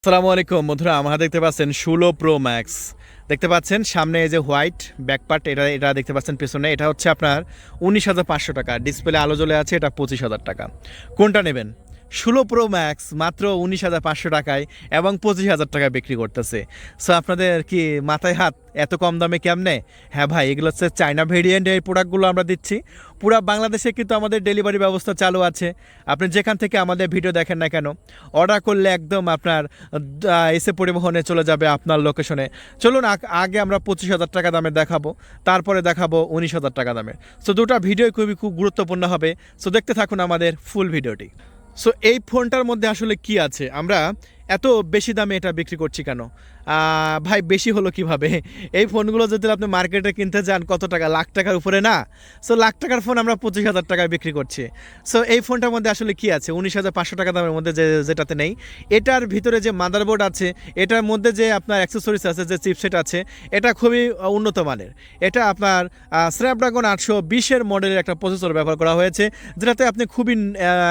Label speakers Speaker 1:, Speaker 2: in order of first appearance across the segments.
Speaker 1: আসসালামু আলাইকুম বন্ধুরা, আমরা দেখতে পাচ্ছেন 16 প্রো ম্যাক্স দেখতে পাচ্ছেন। সামনে এই যে হোয়াইট ব্যাক পার্ট, এটা দেখতে পাচ্ছেন পেছনে। এটা হচ্ছে আপনার 19,500 টাকা। ডিসপ্লে আলো জ্বলে আছে, এটা 25,000 টাকা। কোনটা নেবেন? 16 প্রো ম্যাক্স মাত্র 19,500 টাকায় এবং 25,000 টাকায় বিক্রি করতেছে। সো আপনাদের কি মাথায় হাত? এত কম দামে কেমনে? হ্যাঁ ভাই, এগুলো হচ্ছে চায়না ভেরিয়েন্ট। এই প্রোডাক্টগুলো আমরা দিচ্ছি পুরো বাংলাদেশে, কিন্তু আমাদের ডেলিভারি ব্যবস্থা চালু আছে। আপনি যেখান থেকে আমাদের ভিডিও দেখেন না কেন, অর্ডার করলে একদম আপনার এসে পরিবহনে চলে যাবে আপনার লোকেশনে। চলুন আগে আমরা 25,000 টাকা দামে দেখাবো, তারপরে দেখাবো 19,000 টাকা দামের। সো দুটো ভিডিও খুব গুরুত্বপূর্ণ হবে। সো দেখতে থাকুন আমাদের ফুল ভিডিওটি। সো এই ফোনটার মধ্যে আসলে কি আছে, আমরা এত বেশি দামে এটা বিক্রি করছি কেন? ভাই বেশি হলো কিভাবে? এই ফোনগুলো যদি আপনি মার্কেটে কিনতে যান কত টাকা, লাখ টাকার উপরে না? সো লাখ টাকার ফোন আমরা 25,000 টাকায় বিক্রি করছি। সো এই ফোনটার মধ্যে আসলে কি আছে 19,500 টাকা দামের মধ্যে যেটাতে নেই? এটার ভিতরে যে মাদারবোর্ড আছে, এটার মধ্যে যে আপনার অ্যাক্সেসরিজ আছে, যে চিপসেট আছে, এটা খুবই উন্নত মানের। এটা আপনার স্ন্যাপড্রাগন 820-এর মডেলের একটা প্রসেসর ব্যবহার করা হয়েছে, যেটাতে আপনি খুবই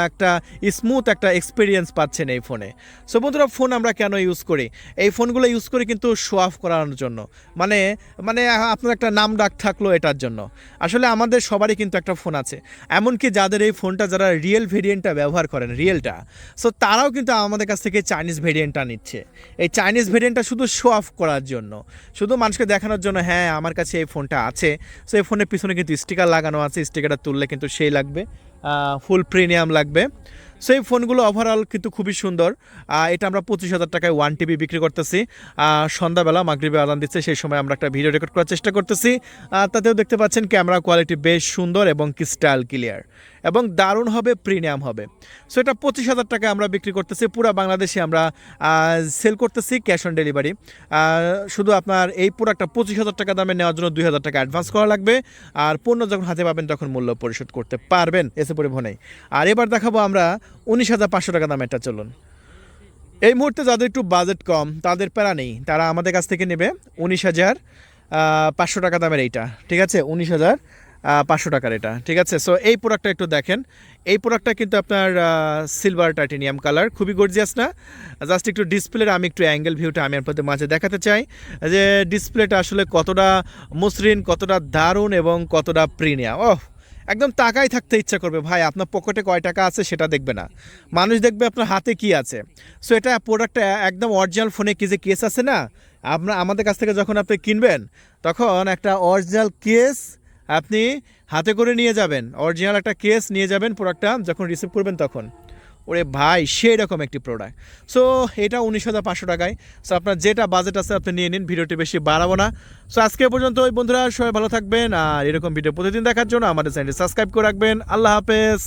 Speaker 1: একটা স্মুথ একটা এক্সপিরিয়েন্স পাচ্ছেন এই ফোনে। সো বন্ধুরা, ফোন আমরা কেন ইউজ করি? এই ফোনগুলো ইউজ করি কিন্তু শো অফ করানোর জন্য, মানে মানে আপনার একটা নাম ডাক থাকলো এটার জন্য। আসলে আমাদের সবারই কিন্তু একটা ফোন আছে, এমনকি যাদের এই ফোনটা, যারা রিয়েল ভেরিয়েন্টটা ব্যবহার করেন, রিয়েলটা, সো তারাও কিন্তু আমাদের কাছ থেকে চাইনিজ ভেরিয়েন্টটা নিচ্ছে। এই চাইনিজ ভেরিয়েন্টটা শুধু শো অফ করার জন্য, শুধু মানুষকে দেখানোর জন্য, হ্যাঁ আমার কাছে এই ফোনটা আছে। সো এই ফোনের পিছনে কিন্তু স্টিকার লাগানো আছে, স্টিকারটা তুললে কিন্তু সেই লাগবে, ফুল প্রিমিয়াম লাগবে। সো এই ফোনগুলো ওভারঅল কিন্তু খুবই সুন্দর। এটা আমরা 25,000 টাকায় 1 TB বিক্রি করতেছি। সন্ধ্যাবেলা মাগরিবে আজান দিচ্ছে, সেই সময় আমরা একটা ভিডিও রেকর্ড করার চেষ্টা করতেছি। তাতেও দেখতে পাচ্ছেন ক্যামেরা কোয়ালিটি বেশ সুন্দর এবং ক্রিস্টাল ক্লিয়ার এবং দারুণ হবে, প্রিমিয়াম হবে। সো এটা 25,000 টাকায় আমরা বিক্রি করতেছি। পুরো বাংলাদেশে আমরা সেল করতেছি ক্যাশ অন ডেলিভারি। শুধু আপনার এই প্রোডাক্টটা 25,000 টাকা দামে নেওয়ার জন্য 2,000 টাকা অ্যাডভান্স করা লাগবে, আর পণ্য যখন হাতে পাবেন তখন মূল্য পরিশোধ করতে পারবেন এসে পরিবহনে। আর এবার দেখাবো আমরা 19,500 টাকা দামে এটা। চলুন, এই মুহূর্তে যাদের একটু বাজেট কম, তাদের প্যারা নেই, তারা আমাদের কাছ থেকে নেবে 19,500 টাকা দামের এইটা। ঠিক আছে, 19,500 টাকার এটা। ঠিক আছে। সো এই প্রোডাক্টটা একটু দেখেন। এই প্রোডাক্টটা কিন্তু আপনার সিলভার টাইটেনিয়াম কালার, খুবই গর্জিয়াস না? জাস্ট একটু ডিসপ্লের আমি একটু অ্যাঙ্গেল ভিউটা আমি আপনাদের মাঝে দেখাতে চাই, যে ডিসপ্লেটা আসলে কতটা মসৃণ, কতটা দারুণ এবং কতটা প্রিমিয়াম। একদম তাকাই থাকতে ইচ্ছা করবে ভাই। আপনার পকেটে কয় টাকা আছে সেটা দেখবে না, মানুষ দেখবে আপনার হাতে কি আছে। সো এটা প্রোডাক্টটা একদম অরিজিনাল। ফোনে কি যে কেস আছে না, আমাদের কাছ থেকে যখন আপনি কিনবেন, তখন একটা অরিজিনাল কেস আপনি হাতে করে নিয়ে যাবেন, অরিজিনাল একটা কেস নিয়ে যাবেন প্রোডাক্টটা যখন রিসিভ করবেন তখন। ওরে ভাই, সেই রকম একটি প্রোডাক্ট। সো এটা 19,500 টাকায়। সো আপনার যেটা বাজেট আছে আপনি নিয়ে নিন, ভিডিওটি বেশি বাড়াবো না। সো আজকে পর্যন্ত ওই বন্ধুরা, সবাই ভালো থাকবেন, আর এরকম ভিডিও প্রতিদিন দেখার জন্য আমাদের চ্যানেলটি সাবস্ক্রাইব করে রাখবেন। আল্লাহ হাফেজ।